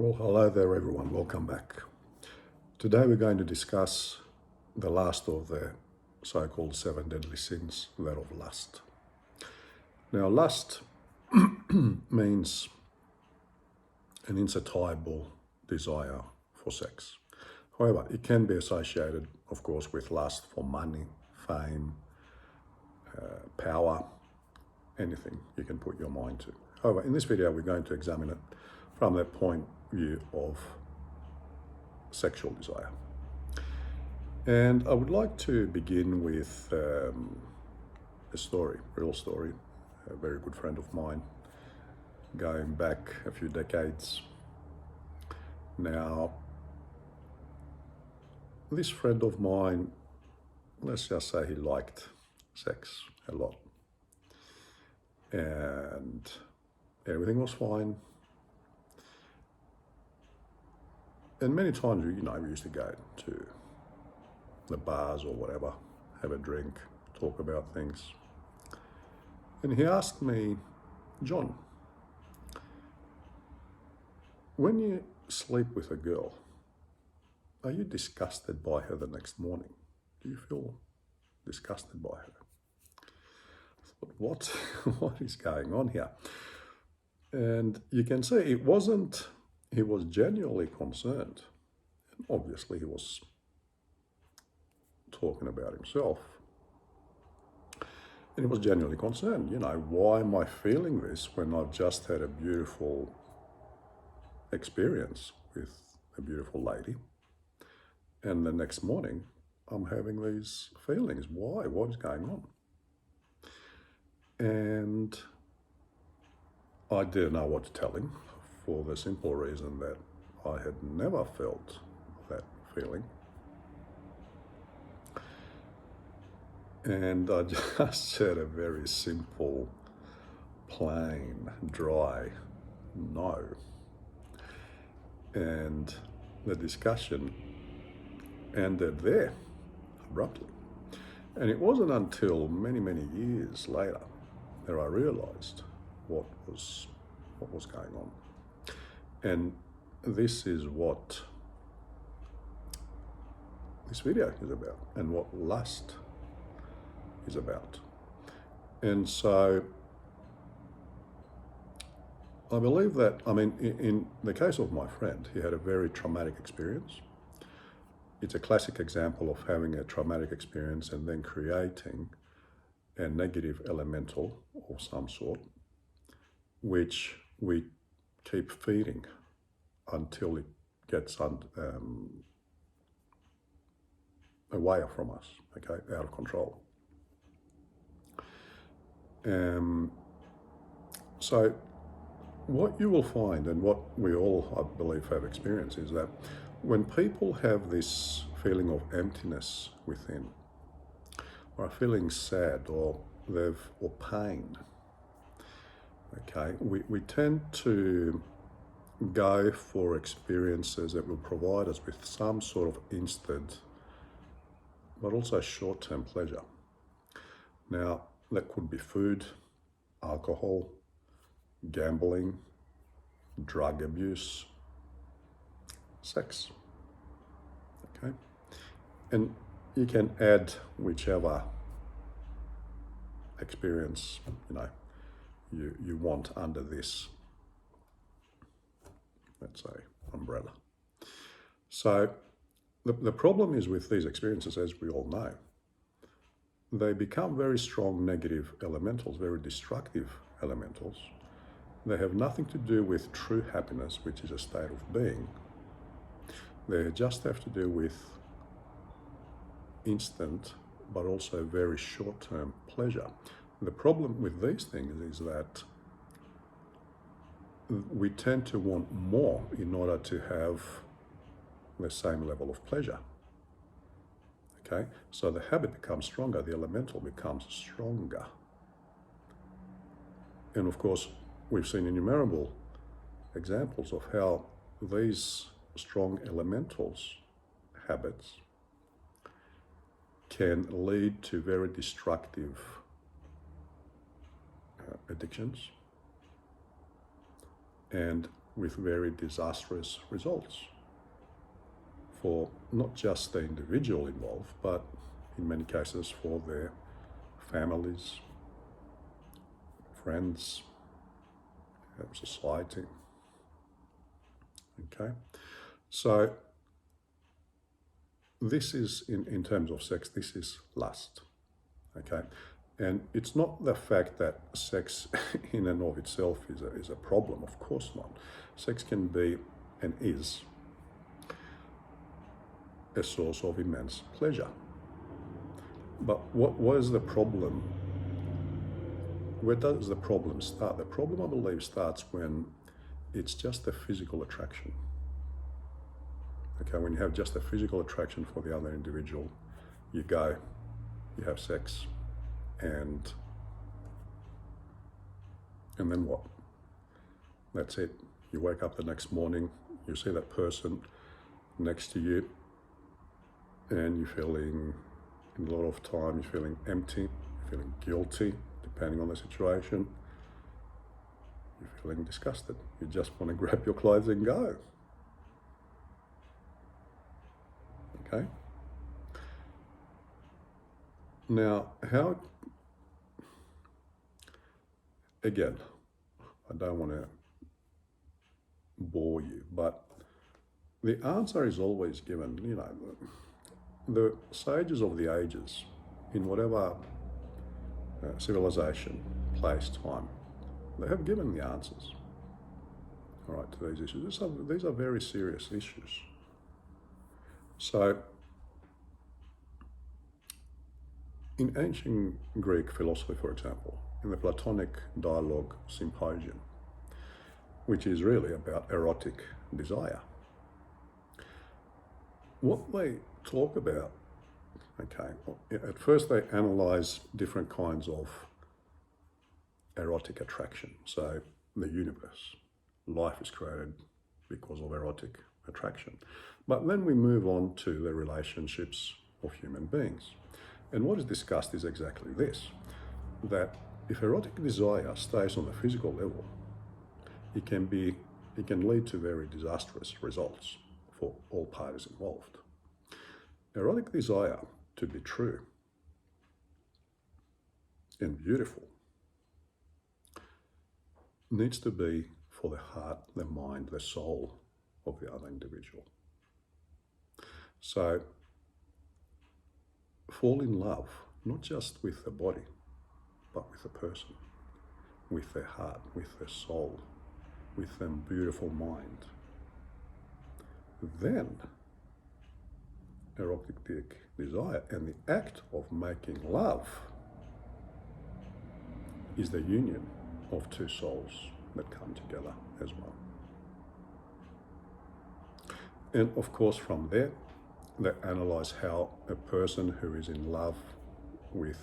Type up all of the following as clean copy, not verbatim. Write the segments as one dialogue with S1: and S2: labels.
S1: Well, hello there everyone, welcome back. Today we're going to discuss the last of the so-called 7 deadly sins, that of lust. Now, lust means an insatiable desire for sex. However, it can be associated, of course, with lust for money, fame, power, anything you can put your mind to. However, in this video, we're going to examine it from the point of view of sexual desire. And I would like to begin with a story, real story, a very good friend of mine, going back a few decades. Now, this friend of mine, let's just say he liked sex a lot. And everything was fine. And many times, we used to go to the bars or whatever, have a drink, talk about things. And he asked me, John, when you sleep with a girl, are you disgusted by her the next morning? Do you feel disgusted by her? I thought, what is going on here? And you can see he was genuinely concerned. And obviously he was talking about himself. And he was genuinely concerned, why am I feeling this when I've just had a beautiful experience with a beautiful lady, and the next morning I'm having these feelings? Why? What is going on? And I didn't know what to tell him, for the simple reason that I had never felt that feeling. And I just said a very simple, plain, dry no. And the discussion ended there abruptly. And it wasn't until many, many years later that I realized what was going on. And this is what this video is about, and what lust is about. And so I believe that, in the case of my friend, he had a very traumatic experience. It's a classic example of having a traumatic experience and then creating a negative elemental of some sort, which we keep feeding until it gets away from us, okay, out of control. So what you will find, and what we all, I believe, have experienced, is that when people have this feeling of emptiness within, or are feeling sad, or pain, okay, we tend to go for experiences that will provide us with some sort of instant, but also short-term pleasure. Now, that could be food, alcohol, gambling, drug abuse, sex, okay? And you can add whichever experience, you want under this, let's say, umbrella. So the problem is with these experiences, as we all know, they become very strong negative elementals, very destructive elementals. They have nothing to do with true happiness, which is a state of being. They just have to do with instant, but also very short-term pleasure. The problem with these things is that we tend to want more in order to have the same level of pleasure. Okay, so the habit becomes stronger, the elemental becomes stronger. And of course, we've seen innumerable examples of how these strong elementals habits can lead to very destructive addictions, and with very disastrous results for not just the individual involved, but in many cases for their families, friends, society. Okay, so this is, in terms of sex, this is lust. Okay, and it's not the fact that sex in and of itself is a problem, of course not. Sex can be and is a source of immense pleasure. But what is the problem? Where does the problem start? The problem, I believe, starts when it's just a physical attraction. Okay, when you have just a physical attraction for the other individual, you go, you have sex, and then what? That's it. You wake up the next morning, you see that person next to you, and you're feeling, in a lot of time, you're feeling empty, you're feeling guilty, depending on the situation. You're feeling disgusted. You just want to grab your clothes and go. Okay? Now, again, I don't want to bore you, but the answer is always given. The sages of the ages, in whatever civilization, place, time, they have given the answers, all right, to these issues. These are very serious issues. So, in ancient Greek philosophy, for example, in the Platonic Dialogue Symposium, which is really about erotic desire, what they talk about, okay, at first they analyze different kinds of erotic attraction. So the universe, life is created because of erotic attraction. But then we move on to the relationships of human beings. And what is discussed is exactly this, that if erotic desire stays on the physical level, it can lead to very disastrous results for all parties involved. Erotic desire, to be true and beautiful, needs to be for the heart, the mind, the soul of the other individual. So, fall in love, not just with the body, but with the person, with their heart, with their soul, with their beautiful mind. Then, erotic desire and the act of making love is the union of two souls that come together as one. And of course, from there, they analyze how a person who is in love with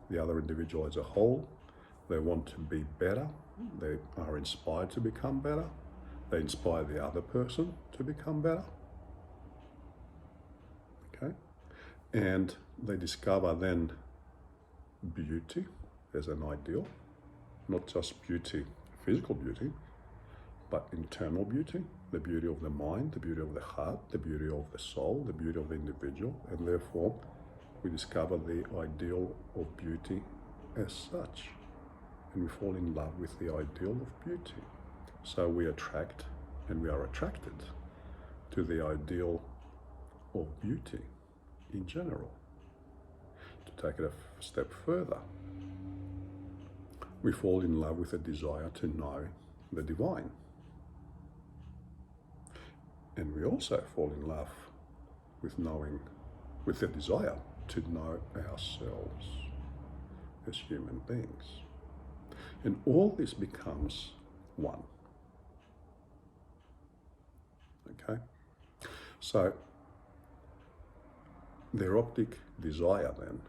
S1: the other individual as a whole, they want to be better, they are inspired to become better, they inspire the other person to become better. Okay? And they discover then beauty as an ideal, not just beauty, physical beauty, but internal beauty, the beauty of the mind, the beauty of the heart, the beauty of the soul, the beauty of the individual, and therefore we discover the ideal of beauty as such, and we fall in love with the ideal of beauty. So we attract and we are attracted to the ideal of beauty in general. To take it a step further, we fall in love with a desire to know the divine. And we also fall in love with the desire to know ourselves as human beings. And all this becomes one. Okay? So, the erotic desire then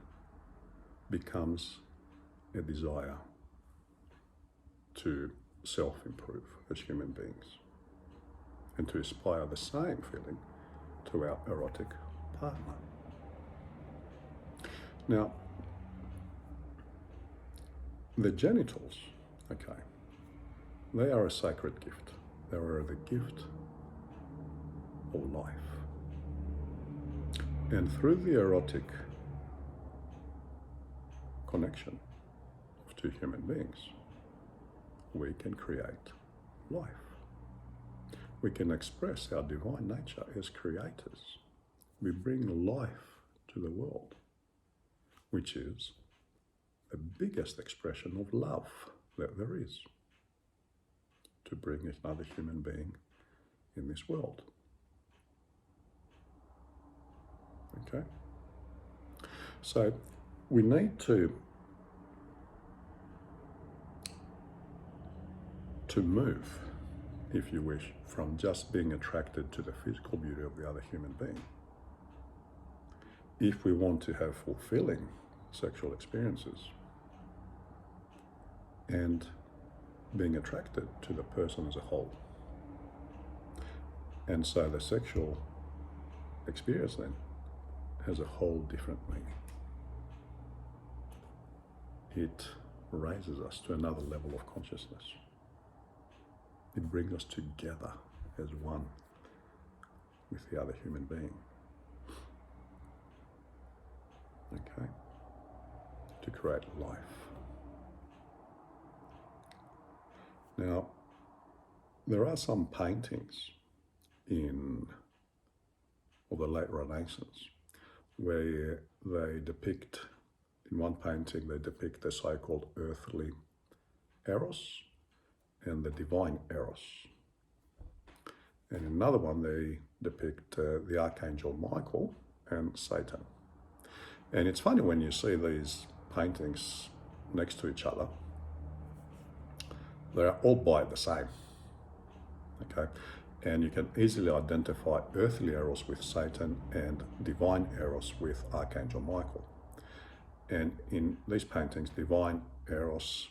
S1: becomes a desire to self-improve as human beings and to aspire the same feeling to our erotic partner. Now, the genitals, okay, they are a sacred gift. They are the gift of life. And through the erotic connection of two human beings, we can create life. We can express our divine nature as creators. We bring life to the world, which is the biggest expression of love that there is, to bring another human being in this world. Okay? So we need to move, if you wish, from just being attracted to the physical beauty of the other human being. If we want to have fulfilling sexual experiences, and being attracted to the person as a whole. And so the sexual experience then has a whole different meaning. It raises us to another level of consciousness. It brings us together as one with the other human being. Okay? To create life. Now, there are some paintings of the late Renaissance where they depict, in one painting they depict the so-called earthly Eros and the divine Eros. And in another one they depict the Archangel Michael and Satan. And it's funny when you see these paintings next to each other, they're all by the same, okay? And you can easily identify earthly Eros with Satan and divine Eros with Archangel Michael. And in these paintings, divine Eros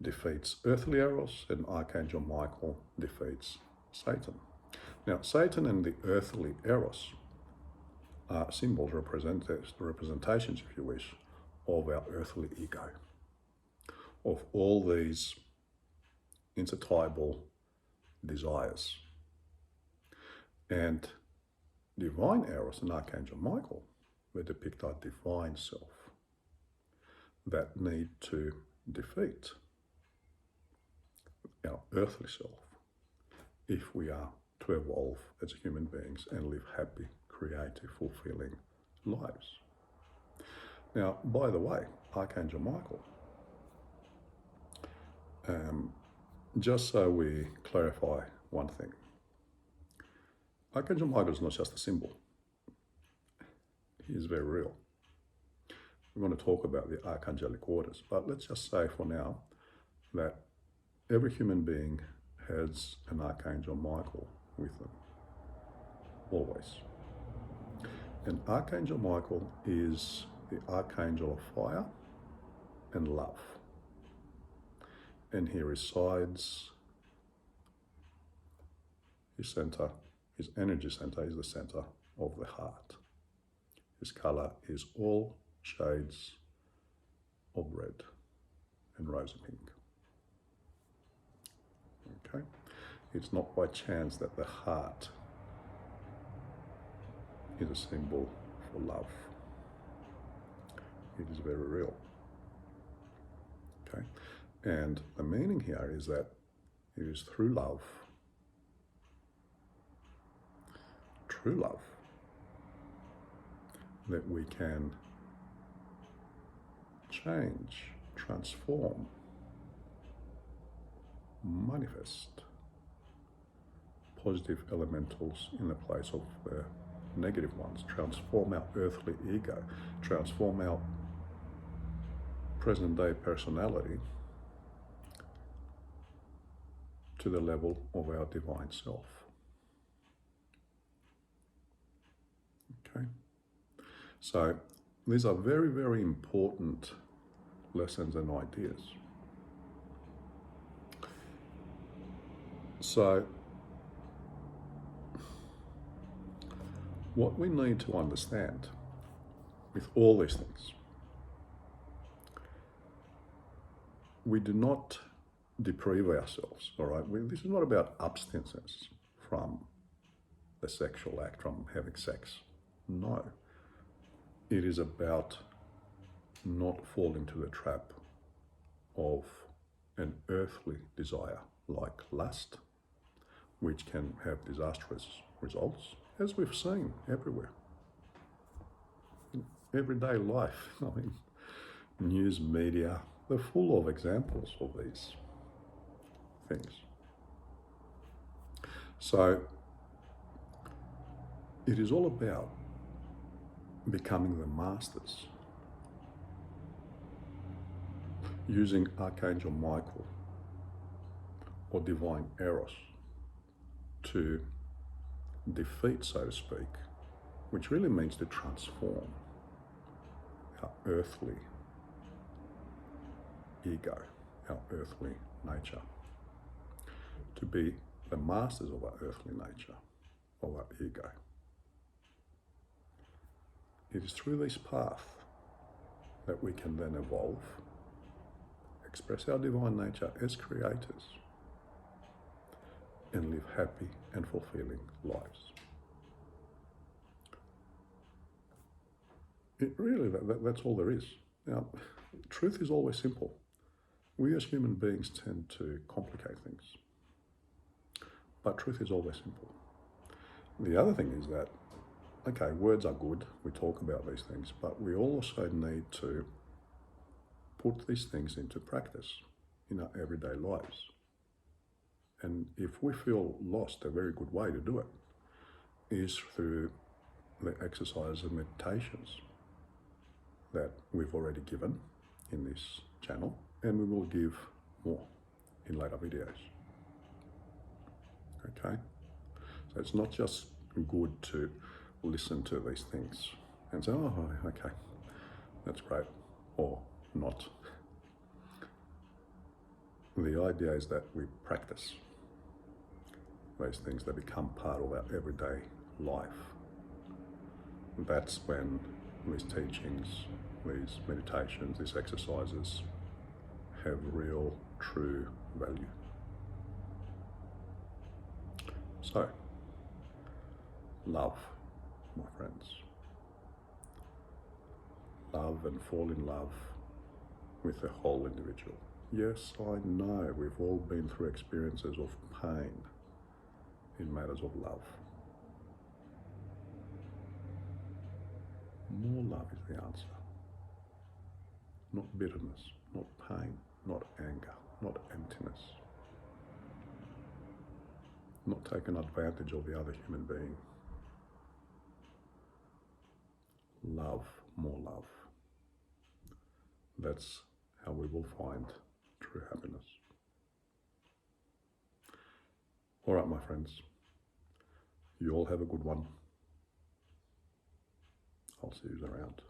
S1: defeats earthly Eros and Archangel Michael defeats Satan. Now, Satan and the earthly Eros are symbols, representations, if you wish, of our earthly ego, of all these insatiable desires. And divine Eros and Archangel Michael, they depict our divine self that need to defeat our earthly self if we are to evolve as human beings and live happy, creative, fulfilling lives. Now, by the way, Archangel Michael, just so we clarify one thing, Archangel Michael is not just a symbol. He is very real. We're going to talk about the archangelic orders, but let's just say for now that every human being has an Archangel Michael with them, always. And Archangel Michael is the Archangel of fire and love. And he resides, his energy center is the center of the heart. His color is all shades of red and rosy pink. Okay? It's not by chance that the heart is a symbol for love. It is very real. Okay? And the meaning here is that it is through love, true love, that we can change, transform, manifest positive elementals in the place of the negative ones, transform our earthly ego, transform our present day personality to the level of our divine self. Okay? So these are very, very important lessons and ideas. So what we need to understand with all these things, we do not deprive ourselves, all right? This is not about abstinence from the sexual act, from having sex. No. It is about not falling to the trap of an earthly desire like lust, which can have disastrous results, as we've seen everywhere. In everyday life, I mean, news media, they're full of examples of these things. So it is all about becoming the masters, using Archangel Michael or divine Eros to defeat, so to speak, which really means to transform our earthly ego, our earthly nature, to be the masters of our earthly nature, of our ego. It is through this path that we can then evolve, express our divine nature as creators, and live happy and fulfilling lives. It really, that's all there is. Now, truth is always simple. We as human beings tend to complicate things, but truth is always simple. The other thing is that, okay, words are good, we talk about these things, but we also need to put these things into practice in our everyday lives. And if we feel lost, a very good way to do it is through the exercises and meditations that we've already given in this channel, and we will give more in later videos. Okay? So it's not just good to listen to these things and say, oh, okay, that's great, or not. The idea is that we practice those things that become part of our everyday life. That's when these teachings, these meditations, these exercises have real, true value. So, love, my friends. Love and fall in love with the whole individual. Yes, I know we've all been through experiences of pain in matters of love. More love is the answer. Not bitterness, not pain, not anger, not emptiness. Not taking advantage of the other human being. Love, more love. That's how we will find true happiness. All right, my friends. You all have a good one. I'll see you around.